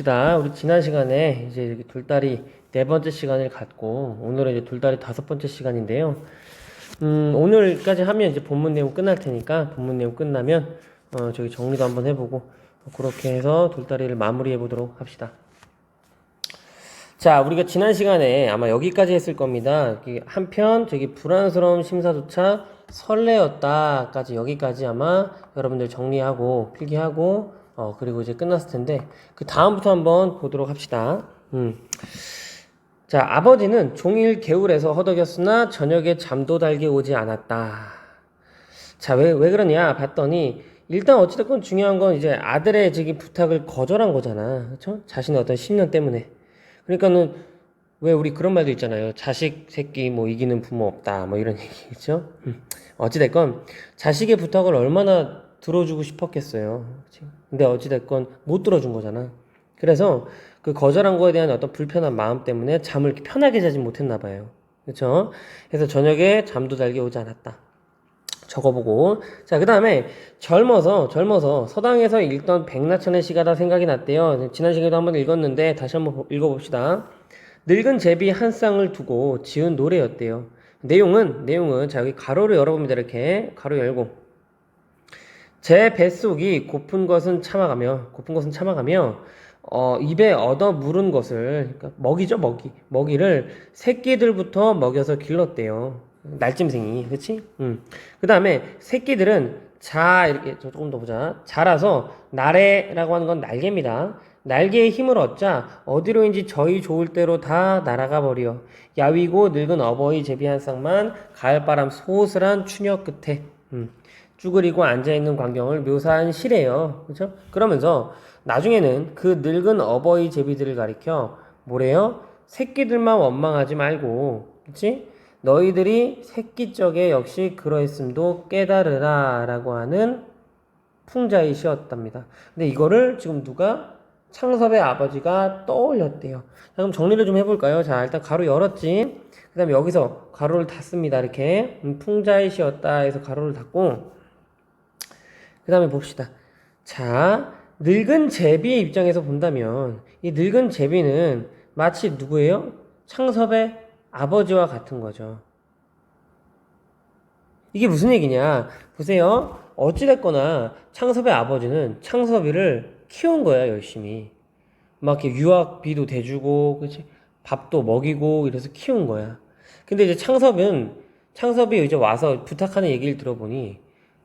우리 지난 시간에 이제 이렇게 둘다리 네 번째 시간을 갖고 오늘은 이제 둘다리 다섯 번째 시간인데요. 오늘까지 하면 이제 본문 내용 끝날 테니까 본문 내용 끝나면 저기 정리도 한번 해보고 그렇게 해서 둘다리를 마무리해 보도록 합시다. 자, 우리가 지난 시간에 아마 여기까지 했을 겁니다. 한편 저기 불안스러운 심사조차 설레었다까지 여기까지 아마 여러분들 정리하고 필기하고 그리고 이제 끝났을 텐데 그 다음부터 한번 보도록 합시다. 자, 아버지는 종일 개울에서 허덕였으나 저녁에 잠도 달게 오지 않았다. 자, 왜 그러냐 봤더니 일단 어찌됐건 중요한 건 이제 아들의 저기 부탁을 거절한 거잖아. 그렇죠? 자신의 어떤 신념 때문에. 그러니까는 왜 우리 그런 말도 있잖아요. 자식 새끼 뭐 이기는 부모 없다 뭐 이런 얘기겠죠. 어찌됐건 자식의 부탁을 얼마나 들어주고 싶었겠어요. 그치? 근데 어찌됐건 못 들어준 거잖아. 그래서 그 거절한 거에 대한 어떤 불편한 마음 때문에 잠을 이렇게 편하게 자지 못했나 봐요. 그렇죠? 그래서 저녁에 잠도 달게 오지 않았다. 적어보고. 자, 그 다음에 젊어서 서당에서 읽던 백나천의 시가 다 생각이 났대요. 지난 시간에도 한번 읽었는데 다시 한번 읽어봅시다. 늙은 제비 한 쌍을 두고 지은 노래였대요. 내용은 자, 여기 가로를 열어봅니다. 이렇게 가로 열고 제 뱃속이 고픈 것은 참아가며 입에 얻어 물은 것을 그러니까 먹이죠, 먹이를 새끼들부터 먹여서 길렀대요. 날짐승이, 그렇지? 그 다음에 새끼들은 이렇게 조금 더 보자. 자라서 나래라고 하는 건 날개입니다. 날개에 힘을 얻자 어디로인지 저희 좋을 대로 다 날아가 버려. 야위고 늙은 어버이 제비 한 쌍만 가을바람 소슬한 추녀 끝에 쭈그리고 앉아있는 광경을 묘사한 시래요. 그렇죠? 그러면서 나중에는 그 늙은 어버이 제비들을 가리켜 뭐래요? 새끼들만 원망하지 말고, 그렇지? 너희들이 새끼적에 역시 그러했음도 깨달으라 라고 하는 풍자의 시였답니다. 근데 이거를 지금 누가? 창섭의 아버지가 떠올렸대요. 자, 그럼 정리를 좀 해볼까요? 자, 일단 가로 열었지. 그 다음에 여기서 가로를 닫습니다. 이렇게 풍자의 시였다 해서 가로를 닫고 그 다음에 봅시다. 자, 늙은 제비의 입장에서 본다면 이 늙은 제비는 마치 누구예요? 창섭의 아버지와 같은 거죠. 이게 무슨 얘기냐? 보세요. 어찌됐거나 창섭의 아버지는 창섭이를 키운 거야, 열심히. 막 이렇게 유학비도 대주고, 그치? 밥도 먹이고, 이래서 키운 거야. 근데 이제 창섭이 이제 와서 부탁하는 얘기를 들어보니,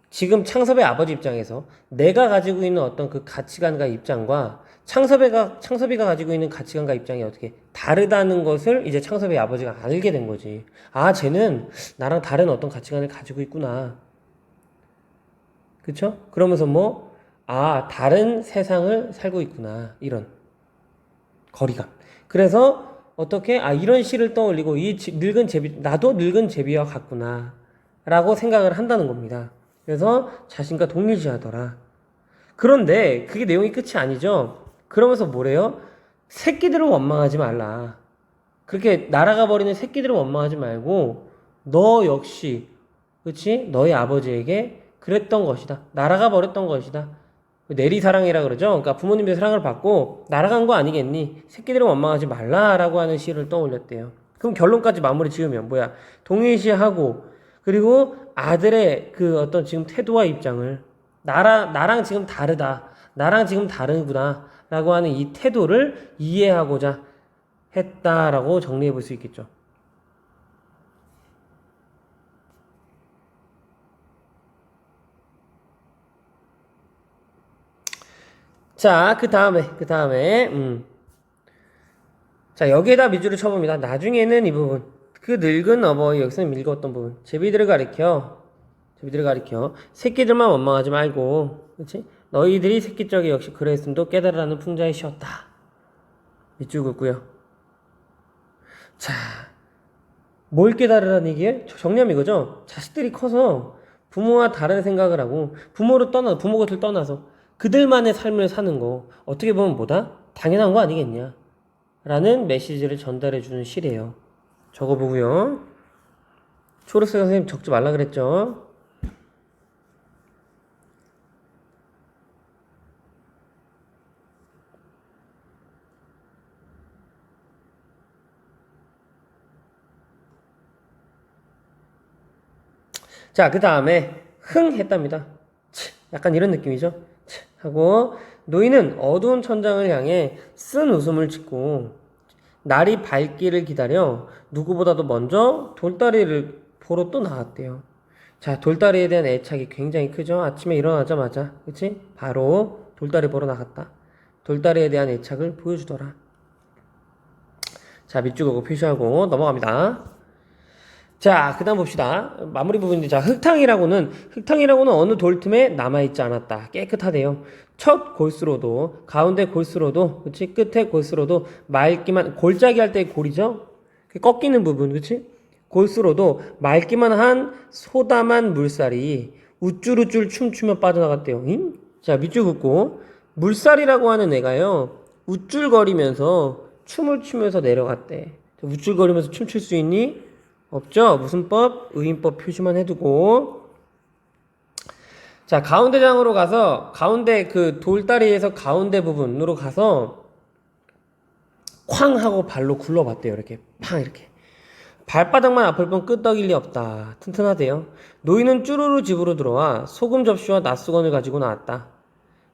지금 창섭의 아버지 입장에서 내가 가지고 있는 어떤 그 가치관과 입장과 창섭이가 가지고 있는 가치관과 입장이 어떻게 다르다는 것을 이제 창섭의 아버지가 알게 된 거지. 아, 쟤는 나랑 다른 어떤 가치관을 가지고 있구나. 그쵸? 그러면서 다른 세상을 살고 있구나. 이런 거리감. 그래서 어떻게, 이런 시를 떠올리고 늙은 제비, 나도 늙은 제비와 같구나. 라고 생각을 한다는 겁니다. 그래서 자신과 동일시하더라. 그런데 그게 내용이 끝이 아니죠. 그러면서 뭐래요? 새끼들을 원망하지 말라. 그렇게 날아가 버리는 새끼들을 원망하지 말고 너 역시 그렇지? 너희 아버지에게 그랬던 것이다. 날아가 버렸던 것이다. 내리사랑이라 그러죠. 그러니까 부모님의 사랑을 받고 날아간 거 아니겠니? 새끼들을 원망하지 말라라고 하는 시를 떠올렸대요. 그럼 결론까지 마무리 지으면 뭐야? 동일시하고 그리고 아들의 그 어떤 지금 태도와 입장을 나랑 지금 다르다. 나랑 지금 다르구나. 라고 하는 이 태도를 이해하고자 했다라고 정리해 볼 수 있겠죠. 자, 그 다음에, 자, 여기에다 미주를 쳐봅니다. 나중에는 이 부분. 그 늙은 어버이, 여기서 읽었던 부분. 제비들을 가리켜. 새끼들만 원망하지 말고, 그치? 너희들이 새끼적이 역시 그랬음도 깨달으라는 풍자에 쉬었다. 밑줄 긋고요. 자, 뭘 깨달으라는 얘기예요? 정리하면 이거죠. 자식들이 커서 부모와 다른 생각을 하고 부모 곁을 떠나서 그들만의 삶을 사는 거 어떻게 보면 뭐다? 당연한 거 아니겠냐? 라는 메시지를 전달해 주는 시래요. 적어보고요. 초록색 선생님 적지 말라 그랬죠? 자, 그 다음에 흥 했답니다. 약간 이런 느낌이죠. 하고 노인은 어두운 천장을 향해 쓴 웃음을 짓고 날이 밝기를 기다려 누구보다도 먼저 돌다리를 보러 또 나왔대요. 자, 돌다리에 대한 애착이 굉장히 크죠. 아침에 일어나자마자, 그치? 바로 돌다리 보러 나갔다. 돌다리에 대한 애착을 보여주더라. 자, 밑줄 그고 표시하고 넘어갑니다. 자, 그 다음 봅시다. 마무리 부분인데, 자, 흙탕이라고는 어느 돌틈에 남아있지 않았다. 깨끗하대요. 첫 골수로도, 가운데 골수로도, 그치? 끝에 골수로도, 맑기만, 골짜기 할 때 골이죠? 꺾이는 부분, 그치? 골수로도 맑기만 한 소담한 물살이 우쭐우쭐 춤추며 빠져나갔대요. 잉? 자, 밑줄 긋고, 물살이라고 하는 애가요, 우쭐거리면서 춤을 추면서 내려갔대. 우쭐거리면서 춤출 수 있니? 없죠? 무슨 법? 의인법 표시만 해두고. 자, 가운데장으로 가서 가운데 그 돌다리에서 가운데 부분으로 가서 쾅 하고 발로 굴러봤대요. 이렇게 팡 이렇게. 발바닥만 아플 뿐 끄떡일 리 없다. 튼튼하대요. 노인은 쭈루루 집으로 들어와 소금 접시와 낫수건을 가지고 나왔다.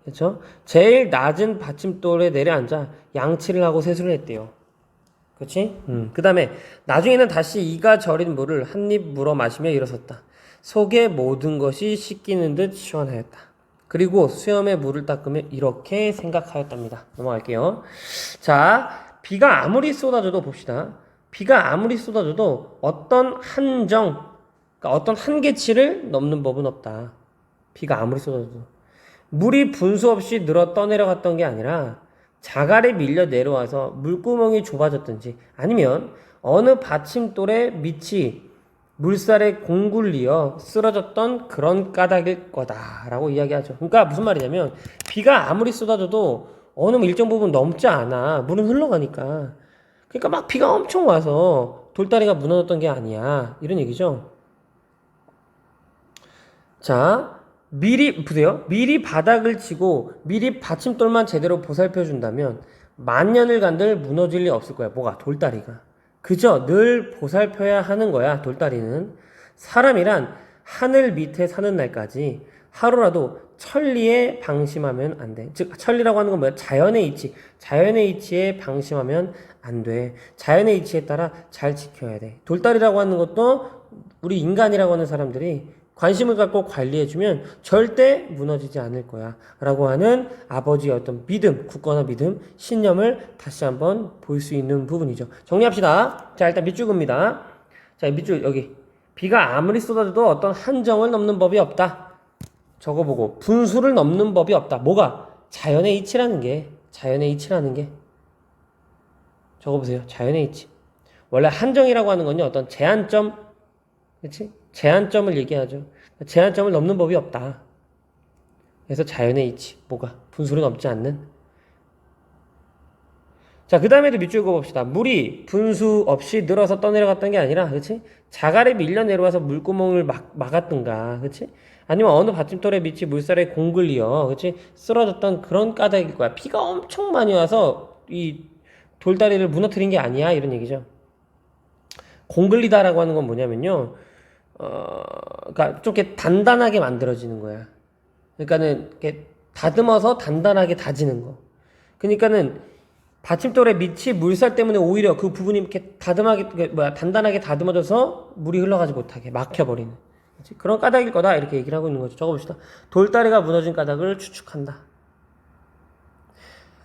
그렇죠? 제일 낮은 받침돌에 내려앉아 양치를 하고 세수를 했대요. 그치? 그 다음에 나중에는 다시 이가 저린 물을 한 입 물어 마시며 일어섰다. 속의 모든 것이 씻기는 듯 시원하였다. 그리고 수염에 물을 닦으며 이렇게 생각하였답니다. 넘어갈게요. 자, 비가 아무리 쏟아져도 봅시다. 비가 아무리 쏟아져도 어떤 한정, 그러니까 어떤 한계치를 넘는 법은 없다. 비가 아무리 쏟아져도. 물이 분수 없이 늘어 떠내려갔던 게 아니라 자갈에 밀려 내려와서 물구멍이 좁아졌든지 아니면 어느 받침돌의 밑이 물살에 공굴리어 쓰러졌던 그런 까닭일 거다라고 이야기하죠. 그러니까 무슨 말이냐면 비가 아무리 쏟아져도 어느 일정 부분 넘지 않아. 물은 흘러가니까. 그러니까 막 비가 엄청 와서 돌다리가 무너졌던 게 아니야. 이런 얘기죠. 자, 미리 보세요. 미리 바닥을 치고 미리 받침돌만 제대로 보살펴 준다면 만년을 간들 무너질 리 없을 거야. 뭐가? 돌다리가. 그저 늘 보살펴야 하는 거야. 돌다리는. 사람이란 하늘 밑에 사는 날까지 하루라도 천리에 방심하면 안 돼. 즉 천리라고 하는 건 뭐야? 자연의 이치. 자연의 이치에 방심하면 안 돼. 자연의 이치에 따라 잘 지켜야 돼. 돌다리라고 하는 것도 우리 인간이라고 하는 사람들이 관심을 갖고 관리해주면 절대 무너지지 않을 거야. 라고 하는 아버지의 어떤 믿음, 굳건한 믿음, 신념을 다시 한번 볼 수 있는 부분이죠. 정리합시다. 자, 일단 밑줄 긋니다. 자, 밑줄 여기. 비가 아무리 쏟아져도 어떤 한정을 넘는 법이 없다. 적어보고 분수를 넘는 법이 없다. 뭐가? 자연의 이치라는 게. 적어보세요. 자연의 이치. 원래 한정이라고 하는 건요. 어떤 제한점, 그렇지? 제한점을 얘기하죠. 제한점을 넘는 법이 없다. 그래서 자연의 이치, 뭐가? 분수를 넘지 않는. 자, 그 다음에도 밑줄 그어봅시다. 물이 분수 없이 늘어서 떠내려갔던 게 아니라, 그치? 자갈에 밀려 내려와서 물구멍을 막았던가, 그치? 아니면 어느 받침돌의 밑이 물살에 공글리어, 그치? 쓰러졌던 그런 까닭일 거야. 비가 엄청 많이 와서 이 돌다리를 무너뜨린 게 아니야. 이런 얘기죠. 공글리다라고 하는 건 뭐냐면요. 그러니까 좀 이렇게 단단하게 만들어지는 거야. 그러니까는 이렇게 다듬어서 단단하게 다지는 거. 그러니까는 받침돌의 밑이 물살 때문에 오히려 그 부분이 이렇게 단단하게 다듬어져서 물이 흘러가지 못하게 막혀버리는. 그치? 그런 까닭일 거다. 이렇게 얘기를 하고 있는 거죠. 적어봅시다. 돌다리가 무너진 까닭을 추측한다.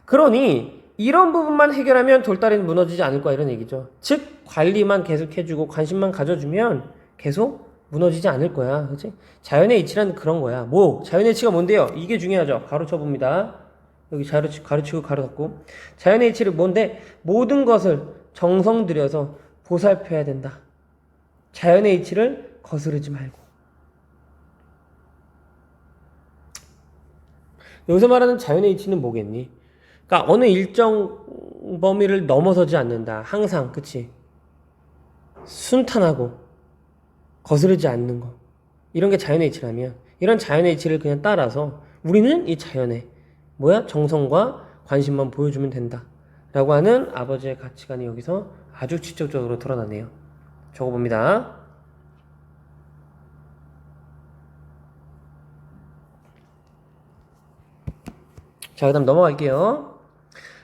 그러니 이런 부분만 해결하면 돌다리는 무너지지 않을 거야. 이런 얘기죠. 즉 관리만 계속 해주고 관심만 가져주면 계속 무너지지 않을 거야. 그치? 자연의 이치란 그런 거야. 자연의 이치가 뭔데요? 이게 중요하죠. 가로쳐 봅니다. 여기 가로치고 가로 닫고. 자연의 이치를 뭔데? 모든 것을 정성 들여서 보살펴야 된다. 자연의 이치를 거스르지 말고. 여기서 말하는 자연의 이치는 뭐겠니? 그러니까 어느 일정 범위를 넘어서지 않는다. 항상, 그치? 순탄하고 거스르지 않는 거. 이런 게 자연의 이치라면 이런 자연의 이치를 그냥 따라서 우리는 이 자연의 정성과 관심만 보여주면 된다. 라고 하는 아버지의 가치관이 여기서 아주 직접적으로 드러나네요. 적어봅니다. 자, 그다음 넘어갈게요.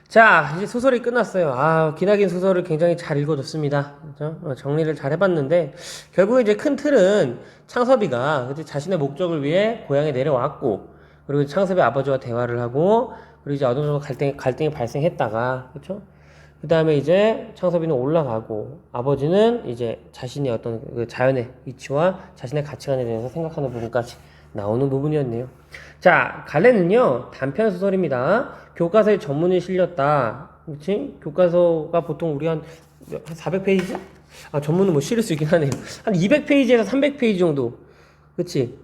자, 이제 소설이 끝났어요. 아, 기나긴 소설을 굉장히 잘 읽어줬습니다. 그죠? 정리를 잘 해봤는데, 결국 이제 큰 틀은 창섭이가 그치? 자신의 목적을 위해 고향에 내려왔고, 그리고 창섭이 아버지와 대화를 하고, 그리고 이제 어느 정도 갈등이 발생했다가, 그쵸? 그 다음에 이제 창섭이는 올라가고, 아버지는 이제 자신의 어떤 그 자연의 이치와 자신의 가치관에 대해서 생각하는 부분까지 나오는 부분이었네요. 자, 갈래는요, 단편 소설입니다. 교과서에 전문이 실렸다. 그치? 교과서가 보통 우리 한 400페이지? 아, 전문은 뭐 실을 수 있긴 하네요. 한 200페이지에서 300페이지 정도. 그치?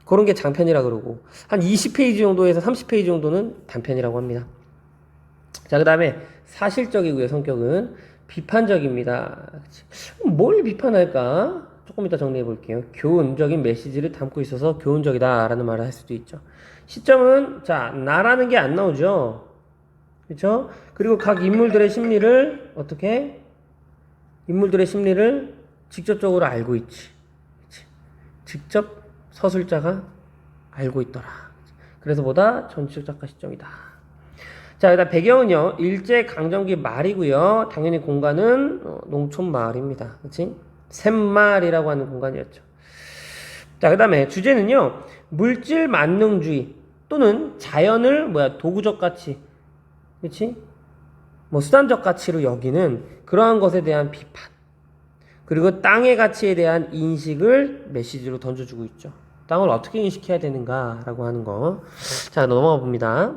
그런 게 장편이라 그러고. 한 20페이지 정도에서 30페이지 정도는 단편이라고 합니다. 자, 그 다음에 사실적이고요, 성격은. 비판적입니다. 그치? 뭘 비판할까? 조금 이따 정리해 볼게요. 교훈적인 메시지를 담고 있어서 교훈적이다라는 말을 할 수도 있죠. 시점은, 자, 나라는 게 안 나오죠. 그렇죠? 그리고 각 인물들의 심리를 어떻게? 인물들의 심리를 직접적으로 알고 있지. 그치? 직접 서술자가 알고 있더라. 그래서 보다 전지적 작가 시점이다. 자, 일단 배경은요, 일제강점기 말이고요. 당연히 공간은 농촌 마을입니다. 그치? 샘마을이라고 하는 공간이었죠. 자, 그 다음에 주제는요, 물질 만능주의 또는 자연을 도구적 가치, 그치? 뭐 수단적 가치로 여기는 그러한 것에 대한 비판, 그리고 땅의 가치에 대한 인식을 메시지로 던져주고 있죠. 땅을 어떻게 인식해야 되는가라고 하는 거. 자, 넘어가 봅니다.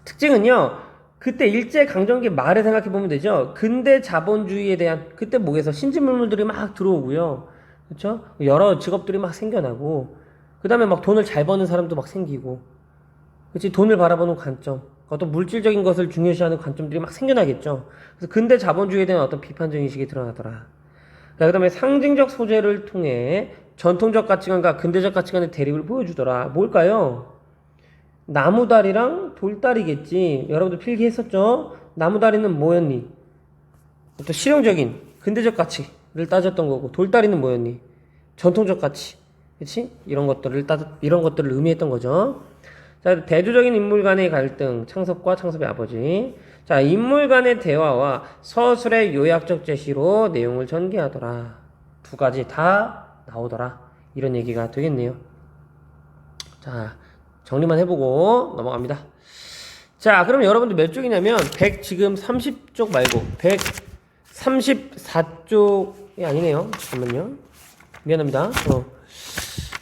특징은요, 그때 일제강점기 말에 생각해 보면 되죠. 근대 자본주의에 대한, 그때 뭐에서 신진물물들이 막 들어오고요. 그렇죠? 여러 직업들이 막 생겨나고, 그 다음에 막 돈을 잘 버는 사람도 막 생기고, 그렇지? 돈을 바라보는 관점, 어떤 물질적인 것을 중요시하는 관점들이 막 생겨나겠죠. 그래서 근대 자본주의에 대한 어떤 비판적 인식이 드러나더라. 그 다음에 상징적 소재를 통해 전통적 가치관과 근대적 가치관의 대립을 보여주더라. 뭘까요? 나무다리랑 돌다리겠지. 여러분들 필기했었죠? 나무다리는 뭐였니? 어떤 실용적인 근대적 가치를 따졌던 거고, 돌다리는 뭐였니? 전통적 가치. 그치? 이런 것들을 의미했던 거죠. 자, 대조적인 인물 간의 갈등, 창섭과 창섭의 아버지. 자, 인물 간의 대화와 서술의 요약적 제시로 내용을 전개하더라. 두 가지 다 나오더라. 이런 얘기가 되겠네요. 자, 정리만 해보고 넘어갑니다. 자, 그럼 여러분들 몇 쪽이냐면, 지금 30쪽 말고, 134쪽이 아니네요. 잠깐만요. 미안합니다.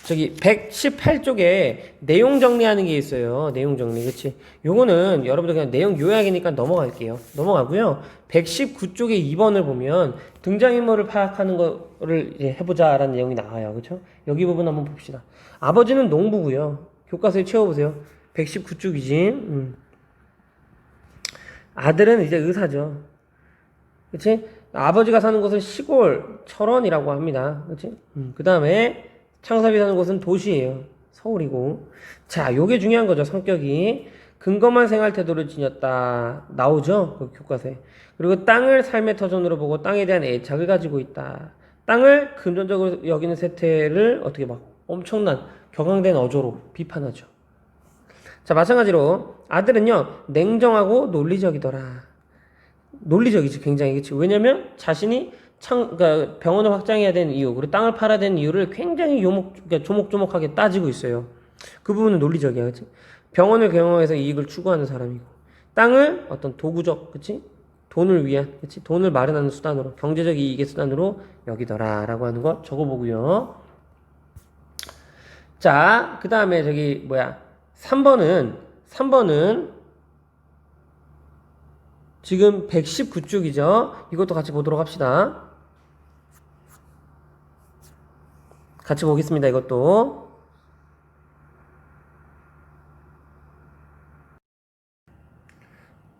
저기 118쪽에 내용 정리하는 게 있어요. 내용 정리. 그치? 요거는 여러분들 그냥 내용 요약이니까 넘어갈게요. 넘어가고요. 119쪽에 2번을 보면 등장인물을 파악하는 거를 이제 해보자 라는 내용이 나와요. 그쵸? 여기 부분 한번 봅시다. 아버지는 농부고요. 교과서에 채워보세요. 119쪽이지. 아들은 이제 의사죠. 그치? 아버지가 사는 곳은 시골 철원이라고 합니다. 그치? 그 다음에 창섭이 사는 곳은 도시예요. 서울이고. 자, 요게 중요한 거죠. 성격이. 근검한 생활 태도를 지녔다. 나오죠? 그 교과서에. 그리고 땅을 삶의 터전으로 보고 땅에 대한 애착을 가지고 있다. 땅을 금전적으로 여기는 세태를 어떻게 막 엄청난 격앙된 어조로 비판하죠. 자, 마찬가지로 아들은요, 냉정하고 논리적이더라. 논리적이지, 굉장히. 그치? 왜냐면 자신이 그러니까 병원을 확장해야 되는 이유, 그리고 땅을 팔아야 되는 이유를 굉장히 그러니까 조목조목하게 따지고 있어요. 그 부분은 논리적이야, 그치? 병원을 경영해서 이익을 추구하는 사람이고, 땅을 어떤 도구적, 그치? 돈을 위한, 그치? 돈을 마련하는 수단으로, 경제적 이익의 수단으로 여기더라. 라고 하는 거 적어보고요. 자, 그 다음에 3번은 지금 119쪽이죠. 이것도 같이 보도록 합시다. 같이 보겠습니다. 이것도.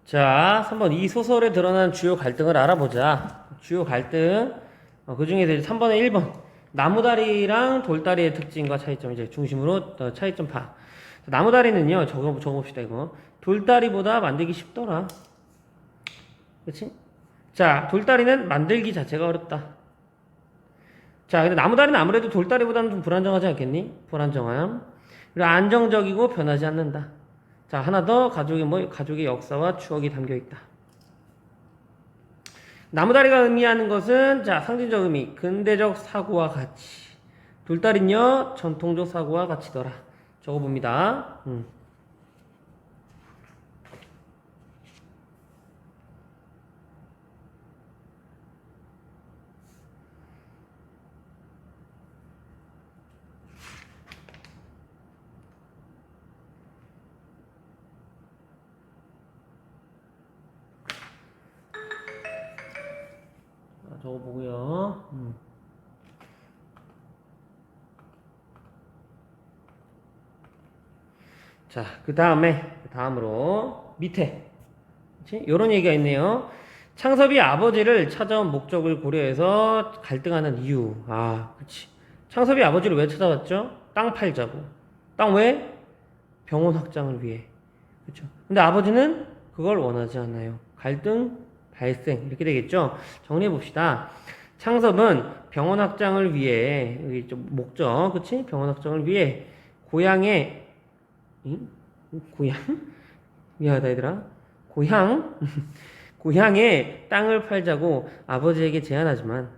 자, 3번 이 소설에 드러난 주요 갈등을 알아보자. 주요 갈등. 그 중에서 3번에 1번. 나무다리랑 돌다리의 특징과 차이점 이제 중심으로 차이점 파. 나무다리는요. 적어봅시다 이거. 돌다리보다 만들기 쉽더라. 그치? 자, 돌다리는 만들기 자체가 어렵다. 자, 근데 나무다리는 아무래도 돌다리보다는 좀 불안정하지 않겠니? 불안정함. 그리고 안정적이고 변하지 않는다. 자, 하나 더 가족의 역사와 추억이 담겨 있다. 나무다리가 의미하는 것은 자, 상징적 의미, 근대적 사고와 가치. 돌다리는요, 전통적 사고와 가치더라. 적어봅니다. 적어보고요. 자, 다음으로 밑에 이런 얘기가 있네요. 창섭이 아버지를 찾아온 목적을 고려해서 갈등하는 이유. 아, 그치. 창섭이 아버지를 왜 찾아왔죠? 땅 팔자고. 땅 왜? 병원 확장을 위해. 그쵸. 근데 아버지는 그걸 원하지 않아요. 갈등 발생. 이렇게 되겠죠? 정리해 봅시다. 창섭은 병원 확장을 위해, 여기 좀 목적, 그치? 병원 확장을 위해 고향에, 고향? 미안하다, 얘들아. 고향에 땅을 팔자고 아버지에게 하지만,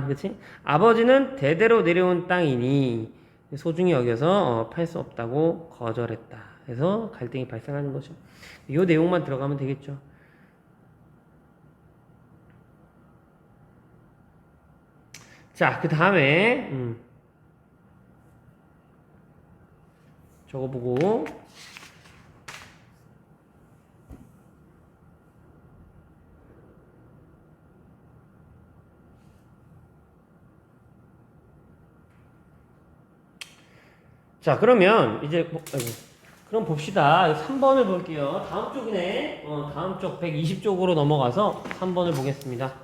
그치? 아버지는 대대로 내려온 땅이니 소중히 여겨서 팔 수 없다고 거절했다. 그래서 갈등이 발생하는 거죠. 이 내용만 들어가면 되겠죠. 자, 그 다음에 저거 보고 자, 그러면 이제 그럼 봅시다. 3번을 볼게요. 다음 쪽이네. 다음 쪽 120쪽으로 넘어가서 3번을 보겠습니다.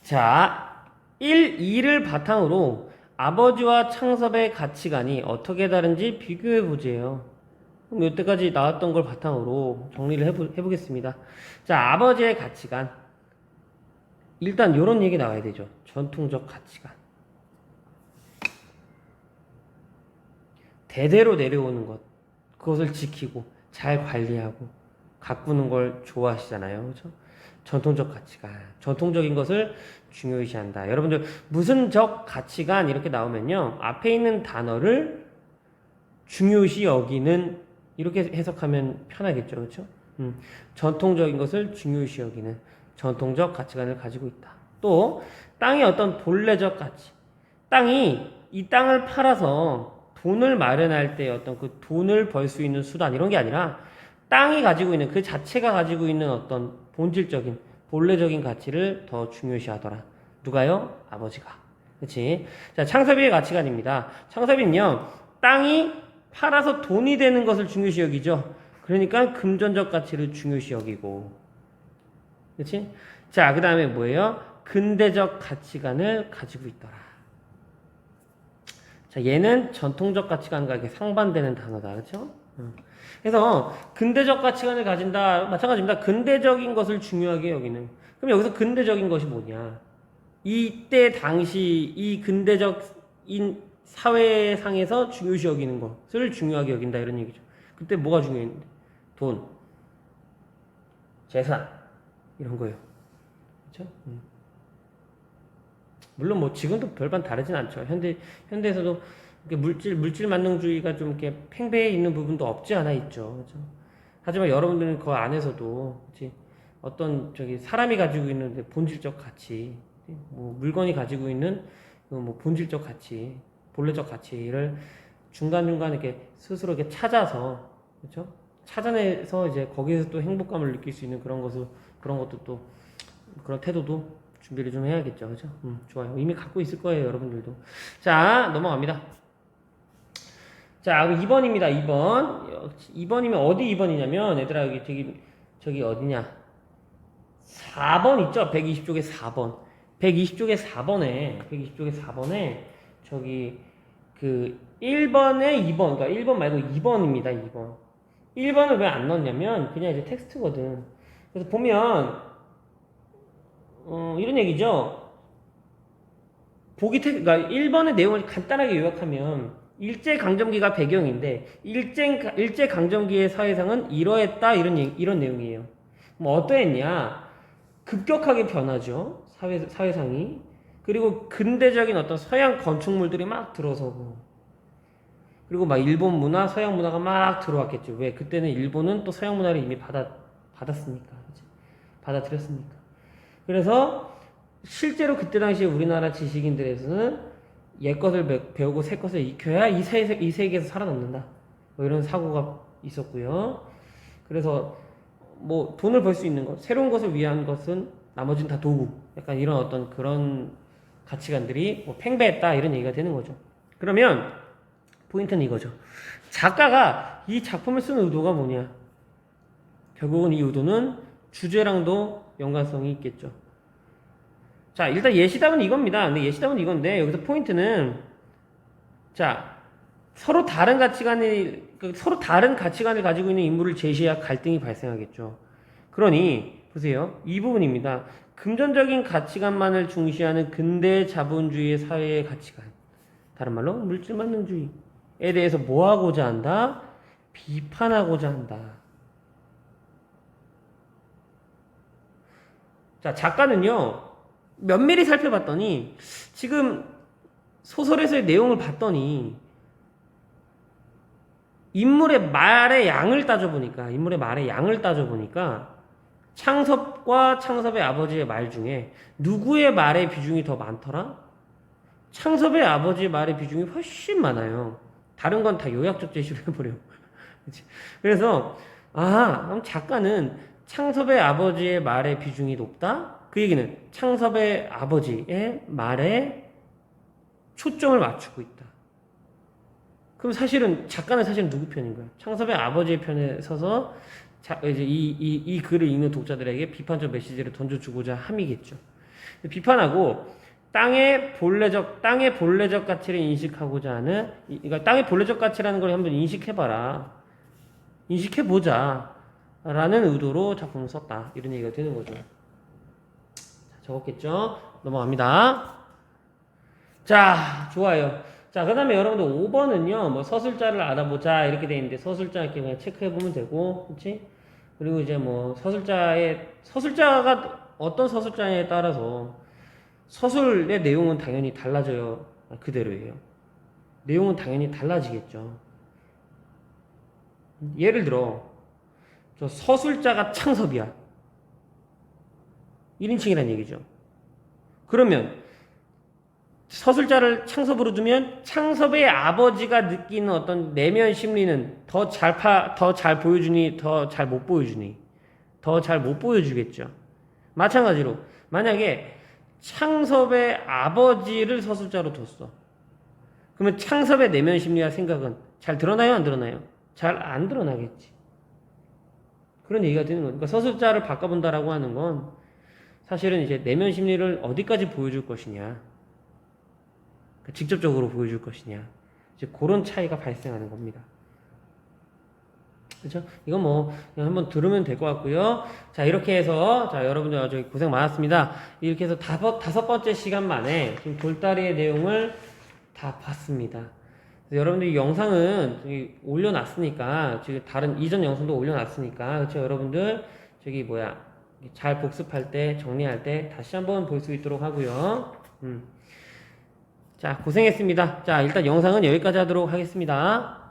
자, 1, 2를 바탕으로 아버지와 창섭의 가치관이 어떻게 다른지 비교해 보재요. 그럼 이때까지 나왔던 걸 바탕으로 정리를 해보겠습니다. 자, 아버지의 가치관. 일단 이런 얘기 나와야 되죠. 전통적 가치관. 대대로 내려오는 것, 그것을 지키고 잘 관리하고 가꾸는 걸 좋아하시잖아요. 그렇죠? 전통적 가치관, 전통적인 것을 중요시한다. 여러분들 무슨 적 가치관 이렇게 나오면요, 앞에 있는 단어를 중요시 여기는, 이렇게 해석하면 편하겠죠. 그렇죠? 전통적인 것을 중요시 여기는 전통적 가치관을 가지고 있다. 또 땅의 어떤 본래적 가치, 이 땅을 팔아서 돈을 마련할 때 어떤 그 돈을 벌 수 있는 수단, 이런 게 아니라 땅이 가지고 있는, 그 자체가 가지고 있는 어떤 본질적인, 본래적인 가치를 더 중요시하더라. 누가요? 아버지가. 그치? 자, 창섭이의 가치관입니다. 창섭이는요, 땅이 팔아서 돈이 되는 것을 중요시 여기죠. 그러니까 금전적 가치를 중요시 여기고. 그치? 자, 그 다음에 뭐예요? 근대적 가치관을 가지고 있더라. 자, 얘는 전통적 가치관과 이렇게 상반되는 단어다. 그렇죠? 그래서 근대적 가치관을 가진다. 마찬가지입니다. 근대적인 것을 중요하게 여기는. 그럼 여기서 근대적인 것이 뭐냐? 이때 당시 이 근대적인 사회상에서 중요시 여기는 것을 중요하게 여긴다, 이런 얘기죠. 그때 뭐가 중요했는데? 돈, 재산, 이런 거예요. 그렇죠? 물론 뭐 지금도 별반 다르진 않죠. 현대에서도 이렇게 물질 만능주의가 좀 이렇게 팽배해 있는 부분도 없지 않아 있죠. 그렇죠? 하지만 여러분들은 그 안에서도, 그치? 어떤 사람이 가지고 있는 본질적 가치, 뭐 물건이 가지고 있는 뭐 본질적 가치, 본래적 가치를 중간중간 이렇게 스스로 이렇게 찾아서, 그렇죠? 찾아내서 이제 거기에서 또 행복감을 느낄 수 있는 그런 것도 또, 그런 태도도 준비를 좀 해야겠죠. 그죠? 좋아요. 이미 갖고 있을 거예요, 여러분들도. 자, 넘어갑니다. 자, 2번입니다. 2번. 2번이면 어디 2번이냐면, 얘들아, 저기 어디냐. 4번 있죠? 120쪽에 4번. 120쪽에 4번에, 저기, 1번에 2번, 그러니까 1번 말고 2번입니다, 2번. 1번을 왜 안 넣었냐면, 그냥 이제 텍스트거든. 그래서 보면, 이런 얘기죠. 그러니까 1번의 내용을 간단하게 요약하면, 일제강점기가 배경인데 일제강점기의 사회상은 이러했다 이런 내용이에요. 뭐 어떠했냐? 급격하게 변하죠. 사회상이. 그리고 근대적인 어떤 서양 건축물들이 막 들어서고 그리고 막 일본 문화, 서양 문화가 막 들어왔겠죠. 왜? 그때는 일본은 또 서양 문화를 이미 받았으니까. 그치? 받아들였으니까. 그래서 실제로 그때 당시에 우리나라 지식인들에서는 옛 것을 배우고 새 것을 익혀야 이 세계에서 살아남는다. 뭐 이런 사고가 있었고요. 그래서 뭐 돈을 벌 수 있는 것, 새로운 것을 위한 것은 나머지는 다 도구. 약간 이런 어떤 그런 가치관들이 뭐 팽배했다 이런 얘기가 되는 거죠. 그러면 포인트는 이거죠. 작가가 이 작품을 쓰는 의도가 뭐냐? 결국은 이 의도는 주제랑도 연관성이 있겠죠. 자, 일단 예시답은 이겁니다. 근데 예시답은 이건데 여기서 포인트는 자, 서로 다른 가치관을 가지고 있는 인물을 제시해야 갈등이 발생하겠죠. 그러니 보세요. 이 부분입니다. 금전적인 가치관만을 중시하는 근대 자본주의 사회의 가치관. 다른 말로 물질만능주의에 대해서 뭐 하고자 한다? 비판하고자 한다. 자, 작가는요. 면밀히 살펴봤더니 지금 소설에서의 내용을 봤더니 인물의 말의 양을 따져보니까 창섭과 창섭의 아버지의 말 중에 누구의 말의 비중이 더 많더라? 창섭의 아버지의 말의 비중이 훨씬 많아요. 다른 건 다 요약적 제시로 해버려. 그래서 그럼 작가는 창섭의 아버지의 말의 비중이 높다? 그 얘기는 창섭의 아버지의 말에 초점을 맞추고 있다. 그럼 작가는 사실은 누구 편인 거야? 창섭의 아버지의 편에 서서 이제 이 글을 읽는 독자들에게 비판적 메시지를 던져주고자 함이겠죠. 비판하고 땅의 본래적 가치를 인식하고자 하는, 그러니까 땅의 본래적 가치라는 걸 한번 인식해봐라. 인식해보자. 라는 의도로 작품을 썼다. 이런 얘기가 되는 거죠. 적었겠죠? 넘어갑니다. 자, 좋아요. 자, 그 다음에 여러분들 5번은요, 뭐 서술자를 알아보자 이렇게 돼 있는데 서술자 이렇게 그냥 체크해보면 되고, 그치? 그리고 이제 뭐 서술자가 어떤 서술자냐에 따라서 서술의 내용은 당연히 달라져요. 그대로예요. 내용은 당연히 달라지겠죠. 예를 들어, 저 서술자가 창섭이야. 1인칭이란 얘기죠. 그러면 서술자를 창섭으로 두면 창섭의 아버지가 느끼는 어떤 내면 심리는 더 잘 보여주니, 더 잘 못 보여주니, 더 잘 못 보여주겠죠. 마찬가지로 만약에 창섭의 아버지를 서술자로 뒀어. 그러면 창섭의 내면 심리와 생각은 잘 드러나요, 안 드러나요? 잘 안 드러나겠지. 그런 얘기가 되는 거니까 서술자를 바꿔본다라고 하는 건 사실은 이제 내면 심리를 어디까지 보여줄 것이냐, 직접적으로 보여줄 것이냐, 이제 그런 차이가 발생하는 겁니다. 그렇죠? 이건 뭐 그냥 한번 들으면 될 것 같고요. 자, 이렇게 해서 여러분들 아주 고생 많았습니다. 이렇게 해서 다섯 번째 시간 만에 지금 돌다리의 내용을 다 봤습니다. 여러분들 이 영상은 올려놨으니까, 지금 다른 이전 영상도 올려놨으니까, 그렇죠? 여러분들 잘 복습할 때, 정리할 때 다시 한번 볼 수 있도록 하고요. 자, 고생했습니다. 자, 일단 영상은 여기까지 하도록 하겠습니다.